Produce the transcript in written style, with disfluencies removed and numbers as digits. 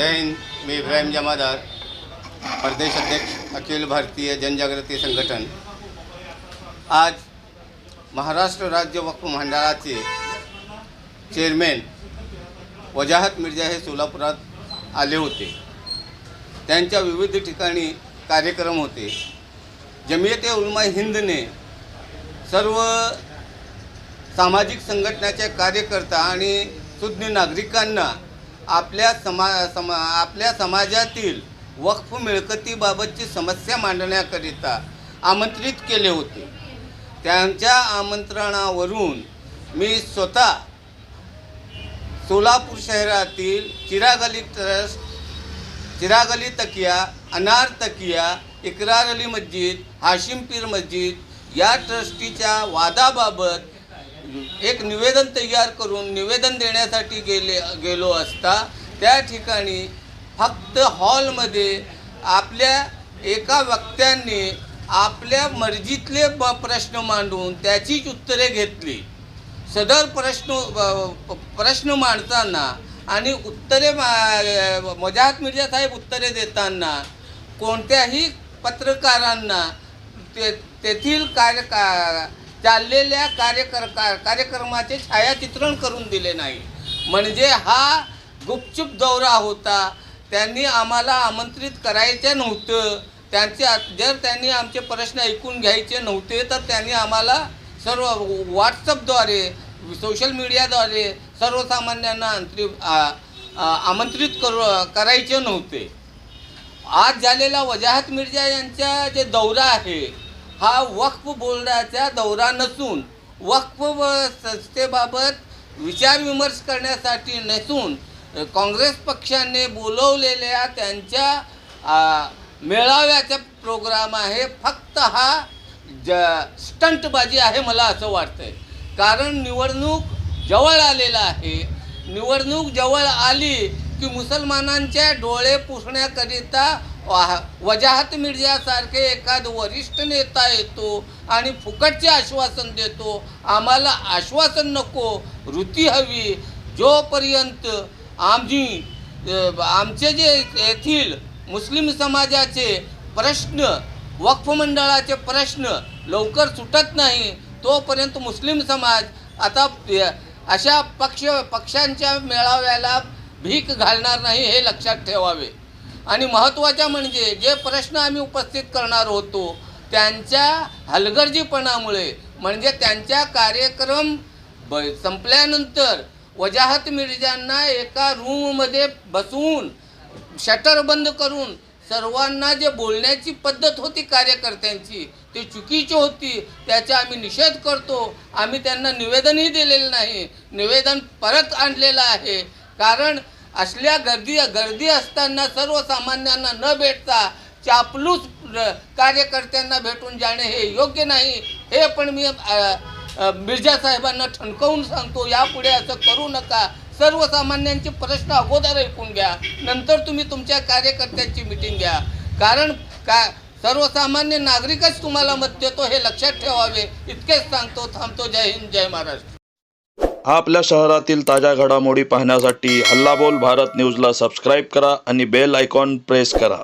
जय हिंद। मी इब्राहिम जमादार, प्रदेश अध्यक्ष अखिल भारतीय जनजागृती संघटन। आज महाराष्ट्र राज्य वक्फ मंडळाचे चेअरमॅन वजाहत मिर्जा हे सोलापुरात आले होते। त्यांच्या विविध ठिकाणी कार्यक्रम होते। जमियत उलमा हिंदने सर्व सामाजिक संघटनाचे कार्यकर्ता आणि सुज्ञ नागरिकांना आपल्या समाजातील वक्फ मिळकतीबाबतची समस्या मांडण्याकरिता आमंत्रित केले होते। त्यांच्या आमंत्रणावरून मी स्वतः सोलापूर शहरातील चिराग अली ट्रस्ट, चिराग अली तकिया, अनार तकिया, इकरार अली मस्जिद, हाशिम पीर मस्जिद या ट्रस्टीच्या वादाबाबत एक निवेदन तयार करून निवेदन देण्यासाठी गेलो असता त्या ठिकाणी फक्त हॉलमध्ये आपल्या एका वक्त्यांनी आपल्या मर्जीतले प्रश्न मांडून त्याचीच उत्तरे घेतली। सदर प्रश्न मांडताना आणि उत्तरे वजाहत मिर्जा साहेब उत्तरे देताना कोणत्याही पत्रकारांना तेथील चाललेल्या कार्यक्रमाचे छायाचित्रण करून दिले नाही। म्हणजे हा गुपचूप दौरा होता। त्यांनी आम्हाला आमंत्रित करायचे नव्हतं। जर त्यांनी आमचे प्रश्न ऐकून घ्यायचे नव्हते तर त्यांनी आम्हाला सर्व व्हॉट्सअपद्वारे, सोशल मीडियाद्वारे सर्वसामान्यांना आमंत्रित करायचे नव्हते। आज झालेला वजाहत मिर्जा यांचा जे दौरा आहे हा वक्फ बोर्डाचा दौरा नसून, वक्फ संस्थेबाबत विचारविमर्श करण्यासाठी नसून, काँग्रेस पक्षाने बोलवलेल्या त्यांच्या मेळाव्याचा प्रोग्राम आहे। फक्त हा स्टंटबाजी आहे मला असं वाटतंय। कारण निवडणूक जवळ आलेला आहे। निवडणूक जवळ आली की मुसलमानांच्या डोळे पुसण्याकरिता वजाहत मिर्जासारखे एखाद वरिष्ठ नेता येतो आणि फुकटचे आश्वासन देतो। आम्हाला आश्वासन नको, वृत्ती हवी। जोपर्यंत आमचे जे येथील मुस्लिम समाजाचे प्रश्न, वक्फ मंडळाचे प्रश्न लवकर सुटत नाही तोपर्यंत मुस्लिम समाज आता अशा पक्षांच्या मेळाव्याला भीक घालणार नाही, हे लक्षात ठेवावे। आणि महत्त्वाचं म्हणजे जे प्रश्न आम्ही उपस्थित करणार होतो त्यांच्या हलगर्जीपणामुळे, म्हणजे त्यांच्या कार्यक्रम संपल्यानंतर वजाहत मिर्जांना एका रूममध्ये बसवून शटर बंद करून सर्वांना जे बोलण्याची पद्धत होती कार्यकर्त्यांची ती चुकीची होती। त्याचा आम्ही निषेध करतो। आम्ही त्यांना निवेदनही दिलेलं नाही, निवेदन परत आणलेलं आहे। कारण असल्या गर्दी असताना सर्वसामान्यांना न भेटता चापलूस कार्यकर्त्यांना भेटून जाणे हे योग्य नाही। हे पण मी मिर्जा साहेबांना ठणकावून सांगतो, यापुढे असं करू नका। सर्वसामान्यांचे प्रश्न अगोदर ऐकून घ्या, नंतर तुम्ही तुमच्या कार्यकर्त्यांची मीटिंग घ्या। कारण सर्वसामान्य नागरिकच तुम्हाला मत देतो, हे लक्षात ठेवावे। इतकेच सांगतो, थांबतो। जय हिंद, जय महाराष्ट्र। आपल्या शहरातील ताज्या घडामोडी पाहण्यासाठी हल्ला बोल भारत न्यूजला सबस्क्राईब करा आणि बेल आयकॉन प्रेस करा।